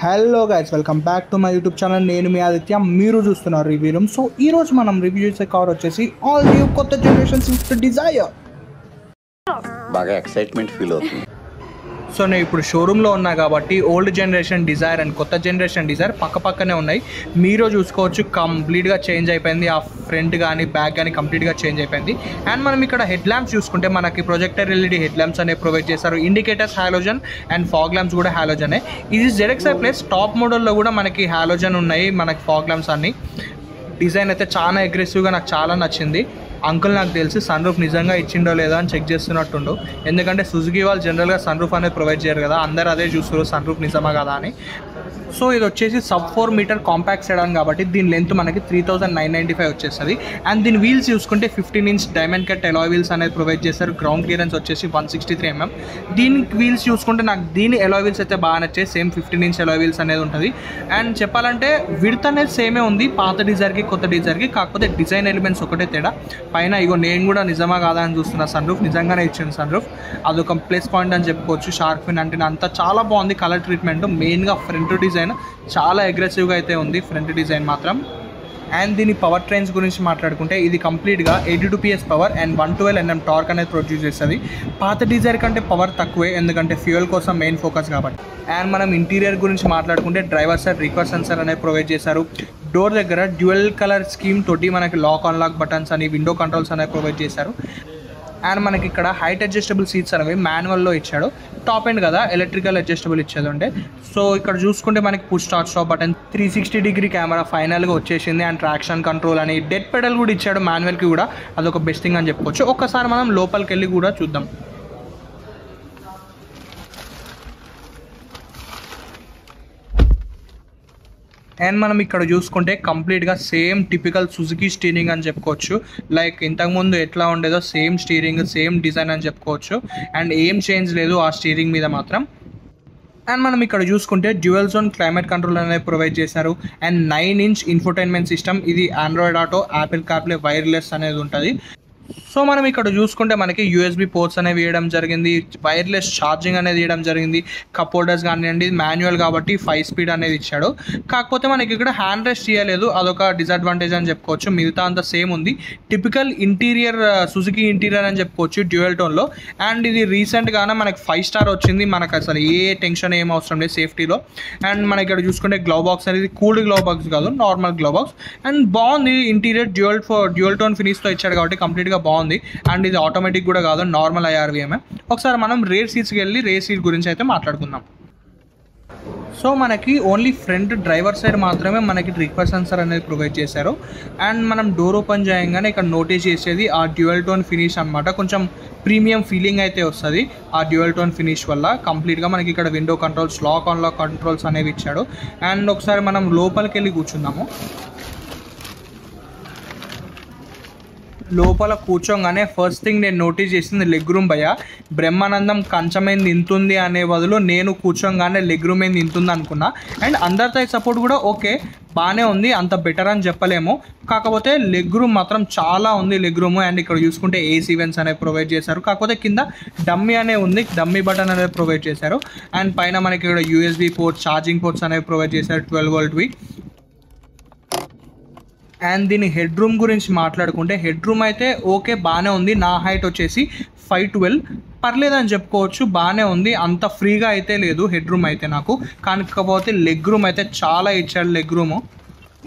Hello guys, welcome back to my YouTube channel. నేను మీ ఆదిత్య, మీరు చూస్తున్నారు రివ్యూ రూమ్. సో ఈరోజు మనం రివ్యూ చేసే కార్ వచ్చేసి ఆల్ న్యూ కొత్త జనరేషన్ స్విఫ్ట్ డిజైర్. బాగా ఎక్సైట్మెంట్ ఫీల్ అవుతుంది. సో నేను ఇప్పుడు షోరూంలో ఉన్నా కాబట్టి ఓల్డ్ జనరేషన్ డిజైర్ అండ్ కొత్త జనరేషన్ డిజైర్ పక్కనే ఉన్నాయి. మీరు చూసుకోవచ్చు, కంప్లీట్గా చేంజ్ అయిపోయింది. ఆ ఫ్రంట్ కానీ బ్యాక్ కానీ కంప్లీట్గా చేంజ్ అయిపోయింది. అండ్ మనం ఇక్కడ హెడ్ ల్యాంప్స్ చూసుకుంటే మనకి ప్రొజెక్టర్ ఎల్ఈడి హెడ్ ల్యాంప్స్ అనేవి ప్రొవైడ్ చేస్తారు. Indicators halogen and fog lamps కూడా హాలోజనే. ఇది ZXi ప్లస్ టాప్ మోడల్లో కూడా మనకి హాలోజన్ ఉన్నాయి. మనకి ఫాగ్ ల్యాంప్స్ అన్ని డిజైన్ అయితే చాలా అగ్రెసివ్గా నాకు చాలా నచ్చింది. అంకుల్ నాకు తెలిసి సన్ రూఫ్ నిజంగా ఇచ్చిండో లేదో అని చెక్ చేస్తున్నట్టుండు. ఎందుకంటే సుజుకి వాళ్ళు జనరల్గా సన్ రూఫ్ అనేది ప్రొవైడ్ చేయరు కదా, అందరు అదే చూస్తారు సన్ రూఫ్ నిజమా కదా అని. సో ఇది వచ్చేసి sub 4 మీటర్ కాంపాక్ట్ సెడాన్ కాబట్టి దీని లెంత్ మనకి 3995 వచ్చేస్తుంది. అండ్ దీని వీల్స్ చూసుకుంటే 15 inch diamond cut alloy wheels అనేది ప్రొవైడ్ చేస్తారు. గ్రౌండ్ క్లియరెన్స్ వచ్చేసి 163 mm. దీని వీల్స్ చూసుకుంటే నాకు దీని ఎలాయ్ వీల్స్ అయితే బాగా నచ్చాయి. సేమ్ 15 ఇంచ్ ఎలాయ్ వీల్స్ అనేది ఉంటుంది. అండ్ చెప్పాలంటే విడ్త్ అనేది సేమే ఉంది పాత డిజైర్కి కొత్త డిజైర్కి, కాకపోతే డిజైన్ ఎలిమెంట్స్ ఒకటే తేడా. పైన ఇగో నేను కూడా నిజమా కాదా అని చూస్తున్నా, సన్ రూఫ్ నిజంగానే ఇచ్చింది సన్ రూఫ్. అదొక ప్లస్ పాయింట్ అని చెప్పుకోవచ్చు. షార్క్ ఫిన్ అంటే అంతా చాలా బాగుంది. కలర్ ట్రీట్మెంట్ మెయిన్గా ఫ్రంట్ డిజైన్ చాలా అగ్రెసివ్గా అయితే ఉంది, ఫ్రంట్ డిజైన్ మాత్రం. అండ్ దీని పవర్ ట్రైన్స్ గురించి మాట్లాడుకుంటే ఇది కంప్లీట్గా 82 PS power and 112 Nm torque అనేది ప్రొడ్యూస్ చేస్తుంది. పాత డిజైర్ కంటే పవర్ తక్కువే, ఎందుకంటే ఫ్యూయల్ కోసం మెయిన్ ఫోకస్ కాబట్టి. అండ్ మనం ఇంటీరియర్ గురించి మాట్లాడుకుంటే డ్రైవర్ సైడ్ రిక్వెస్ట్ సెన్సర్ అనేది ప్రొవైడ్ చేశారు. డోర్ దగ్గర డ్యూయల్ కలర్ స్కీమ్ తోటి మనకి లాక్ అన్లాక్ బటన్స్ అని విండో కంట్రోల్స్ అనేవి ప్రొవైడ్ చేశారు. అండ్ మనకి ఇక్కడ హైట్ అడ్జస్టబుల్ సీట్స్ అనేవి మాన్యువల్లో ఇచ్చాడు. టాప్ ఎండ్ కదా, ఎలక్ట్రికల్ అడ్జస్టబుల్ ఇచ్చేది ఉంటే. సో ఇక్కడ చూసుకుంటే మనకి push start stop button, 360 degree camera ఫైనల్గా వచ్చేసింది. అండ్ ట్రాక్షన్ కంట్రోల్ అని డెడ్ పెడల్ కూడా ఇచ్చాడు మాన్యువల్కి కూడా, అదొక బెస్ట్ థింగ్ అని చెప్పుకోవచ్చు. ఒక్కసారి మనం లోపలికి వెళ్ళి కూడా చూద్దాం. అండ్ మనం ఇక్కడ చూసుకుంటే కంప్లీట్గా సేమ్ టిపికల్ సుజుకి స్టీరింగ్ అని చెప్పుకోవచ్చు. లైక్ ఇంతకుముందు ఎట్లా ఉండేదో సేమ్ స్టీరింగ్, సేమ్ డిజైన్ అని చెప్పుకోవచ్చు. అండ్ ఏం చేంజ్ లేదు ఆ స్టీరింగ్ మీద మాత్రం. అండ్ మనం ఇక్కడ చూసుకుంటే డ్యూయల్ జోన్ క్లైమేట్ కంట్రోల్ అనేది ప్రొవైడ్ చేశారు. And 9 inch infotainment system. ఇది Android auto, Apple CarPlay, wireless అనేది ఉంటుంది. సో మనం ఇక్కడ చూసుకుంటే మనకి USB పోర్ట్స్ అనేవి ఇవ్వడం జరిగింది. వైర్లెస్ ఛార్జింగ్ అనేది ఇవ్వడం జరిగింది. కప్ హోల్డర్స్ కానివ్వండి, మాన్యువల్ కాబట్టి 5 స్పీడ్ అనేది ఇచ్చాడు. కాకపోతే మనకి ఇక్కడ హ్యాండ్ రెస్ట్ ఇవ్వలేదు, అదొక డిసడ్వాంటేజ్ అని చెప్పుకోవచ్చు. మిగతా అంతా సేమ్ ఉంది. టిపికల్ ఇంటీరియర్ సుజుకి ఇంటీరియర్ అని చెప్పుకోవచ్చు డ్యూయల్ టోన్లో. అండ్ ఇది రీసెంట్గానే మనకి 5 స్టార్ వచ్చింది. మనకు అసలు ఏ టెన్షన్ ఏం అవసరం లేదు సేఫ్టీలో. అండ్ మనకి ఇక్కడ చూసుకుంటే గ్లౌ బాక్స్ అనేది కూల్డ్ గ్లౌ బాక్స్ కాదు, నార్మల్ గ్లౌ బాక్స్. అండ్ బాగుంది. ఇంటీరియర్ డ్యూయల్ టోన్ ఫినిష్తో ఇచ్చాడు కాబట్టి కంప్లీట్గా బాగుంది. అండ్ ఇది ఆటోమేటిక్ కూడా కాదు, నార్మల్ IRVM. ఒకసారి మనం రేర్ సీట్స్కి వెళ్ళి రేర్ సీట్ గురించి అయితే మాట్లాడుకుందాం. సో మనకి ఓన్లీ ఫ్రంట్ డ్రైవర్ సైడ్ మాత్రమే మనకి రిక్వెస్ట్ సెన్సర్ అనేది ప్రొవైడ్ చేశారు. అండ్ మనం డోర్ ఓపెన్ చేయగానే ఇక్కడ నోటీస్ చేసేది ఆ డ్యూయల్ టోన్ ఫినిష్ అనమాట. కొంచెం ప్రీమియం ఫీలింగ్ అయితే వస్తుంది ఆ డ్యూయల్ టోన్ ఫినిష్ వల్ల. కంప్లీట్గా మనకి ఇక్కడ window controls, lock unlock controls అనేవి ఇచ్చాడు. అండ్ ఒకసారి మనం లోపలికి వెళ్ళి కూర్చుందాము. లోపల కూర్చోగానే ఫస్ట్ థింగ్ నేను నోటీస్ చేసింది లెగ్ రూమ్. భయ బ్రహ్మానందం కంచమైంది ఇంతుంది అనే బదులు నేను కూర్చోగానే లెగ్ రూమ్ ఏంది ఇంతుంది అనుకున్నా. అండ్ అందరితో సపోర్ట్ కూడా ఓకే, బాగానే ఉంది, అంత బెటర్ అని చెప్పలేము. కాకపోతే లెగ్ రూమ్ మాత్రం చాలా ఉంది లెగ్ రూమ్. అండ్ ఇక్కడ చూసుకుంటే AC వెంట్స్ అనేవి ప్రొవైడ్ చేశారు. కాకపోతే కింద డమ్మీ అనే ఉంది, డమ్మీ బటన్ అనేది ప్రొవైడ్ చేశారు. అండ్ పైన మనకి ఇక్కడ USB పోర్ట్స్, ఛార్జింగ్ పోర్ట్స్ అనేవి ప్రొవైడ్ చేశారు 12 వోల్ట్వి. అండ్ దీని హెడ్ రూమ్ గురించి మాట్లాడుకుంటే హెడ్ రూమ్ అయితే ఓకే, బాగానే ఉంది. నా హైట్ వచ్చేసి 5'12", పర్లేదని చెప్పుకోవచ్చు, బాగానే ఉంది. అంత ఫ్రీగా అయితే లేదు హెడ్ రూమ్ అయితే నాకు. కాకపోతే లెగ్ రూమ్ అయితే చాలా ఇచ్చాడు లెగ్ రూము.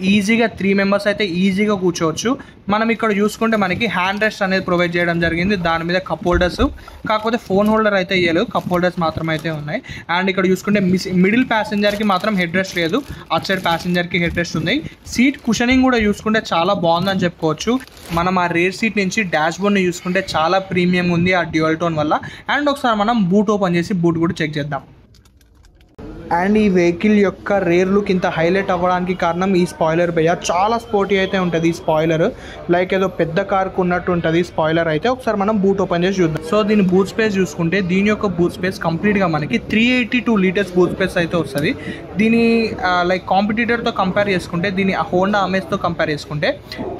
ఈజీగా 3 మెంబర్స్ అయితే ఈజీగా కూర్చోవచ్చు. మనం ఇక్కడ చూసుకుంటే మనకి హ్యాండ్ రెస్ట్ అనేది ప్రొవైడ్ చేయడం జరిగింది. దాని మీద కప్ హోల్డర్స్, కాకపోతే ఫోన్ హోల్డర్ అయితే ఇవ్వలేదు, కప్ హోల్డర్స్ మాత్రం అయితే ఉన్నాయి. అండ్ ఇక్కడ చూసుకుంటే మిడిల్ ప్యాసింజర్కి మాత్రం హెడ్ రెస్ట్ లేదు, అట్ సైడ్ ప్యాసింజర్కి హెడ్ రెస్ట్ ఉంది. సీట్ కుషనింగ్ కూడా చూసుకుంటే చాలా బాగుందని చెప్పుకోవచ్చు. మనం ఆ రేర్ సీట్ నుంచి డాష్ బోర్డ్ని చూసుకుంటే చాలా ప్రీమియం ఉంది ఆ డ్యూయల్ టోన్ వల్ల. అండ్ ఒకసారి మనం బూట్ ఓపెన్ చేసి బూట్ కూడా చెక్ చేద్దాం. అండ్ ఈ వెహికల్ యొక్క రేర్ లుక్ ఇంత హైలైట్ అవ్వడానికి కారణం ఈ స్పాయిలర్ భయ్య. చాలా స్పోర్టీ అయితే ఉంటుంది ఈ స్పాయిలర్, లైక్ ఏదో పెద్ద కార్కు ఉన్నట్టు ఉంటుంది స్పాయిలర్ అయితే. ఒకసారి మనం బూట్ ఓపెన్ చేసి చూద్దాం. సో దీని బూట్ స్పేస్ చూసుకుంటే దీని యొక్క బూట్ స్పేస్ కంప్లీట్గా మనకి 382 లీటర్స్ బూట్ స్పేస్ అయితే వస్తుంది. దీని లైక్ కాంపిటీటర్తో కంపేర్ చేసుకుంటే, దీని హోండా అమేజ్తో కంపేర్ చేసుకుంటే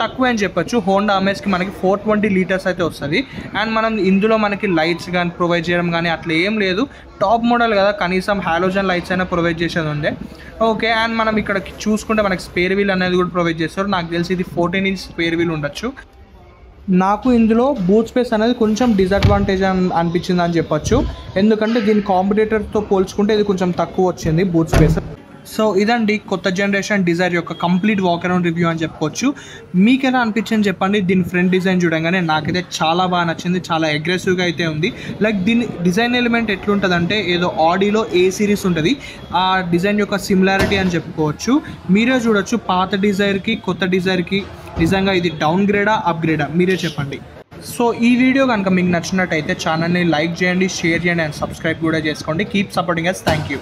తక్కువ అని చెప్పొచ్చు. హోండా అమేజ్కి మనకి 420 లీటర్స్ అయితే వస్తుంది. అండ్ మనం ఇందులో మనకి లైట్స్ కానీ ప్రొవైడ్ చేయడం కానీ అట్లా ఏం లేదు. టాప్ మోడల్ కదా, కనీసం హాలోజన్ లైట్స్ అయినా ప్రొవైడ్ చేసేది ఉండే. ఓకే, అండ్ మనం ఇక్కడ చూసుకుంటే మనకి స్పేర్ వీల్ అనేది కూడా ప్రొవైడ్ చేస్తారు. నాకు తెలిసి ఇది 14 ఇంచ్ స్పేర్ వీల్ ఉండొచ్చు. నాకు ఇందులో బూట్ స్పేస్ అనేది కొంచెం డిసడ్వాంటేజ్ అనిపించింది అని చెప్పొచ్చు, ఎందుకంటే దీని కాంపిటేటర్తో పోల్చుకుంటే ఇది కొంచెం తక్కువ వచ్చింది బూట్ స్పేస్. సో ఇదండి కొత్త జనరేషన్ డిజైర్ యొక్క కంప్లీట్ వాక్ అరౌండ్ రివ్యూ అని చెప్పుకోవచ్చు. మీకు ఎలా అనిపించింది చెప్పండి. దీని ఫ్రంట్ డిజైన్ చూడంగానే నాకైతే చాలా బాగా నచ్చింది, చాలా అగ్రెసివ్గా అయితే ఉంది. లైక్ దీని డిజైన్ ఎలిమెంట్ ఎట్లుంటుందంటే ఏదో ఆడీలో ఏ సిరీస్ ఉంటుంది ఆ డిజైన్ యొక్క సిమిలారిటీ అని చెప్పుకోవచ్చు. మీరే చూడొచ్చు పాత డిజైర్కి కొత్త డిజైర్కి నిజంగా ఇది డౌన్ గ్రేడా అప్గ్రేడా మీరే చెప్పండి. సో ఈ వీడియో కనుక మీకు నచ్చినట్టయితే ఛానల్ని లైక్ చేయండి, షేర్ చేయండి అండ్ సబ్స్క్రైబ్ కూడా చేసుకోండి. Keep supporting us. Thank you.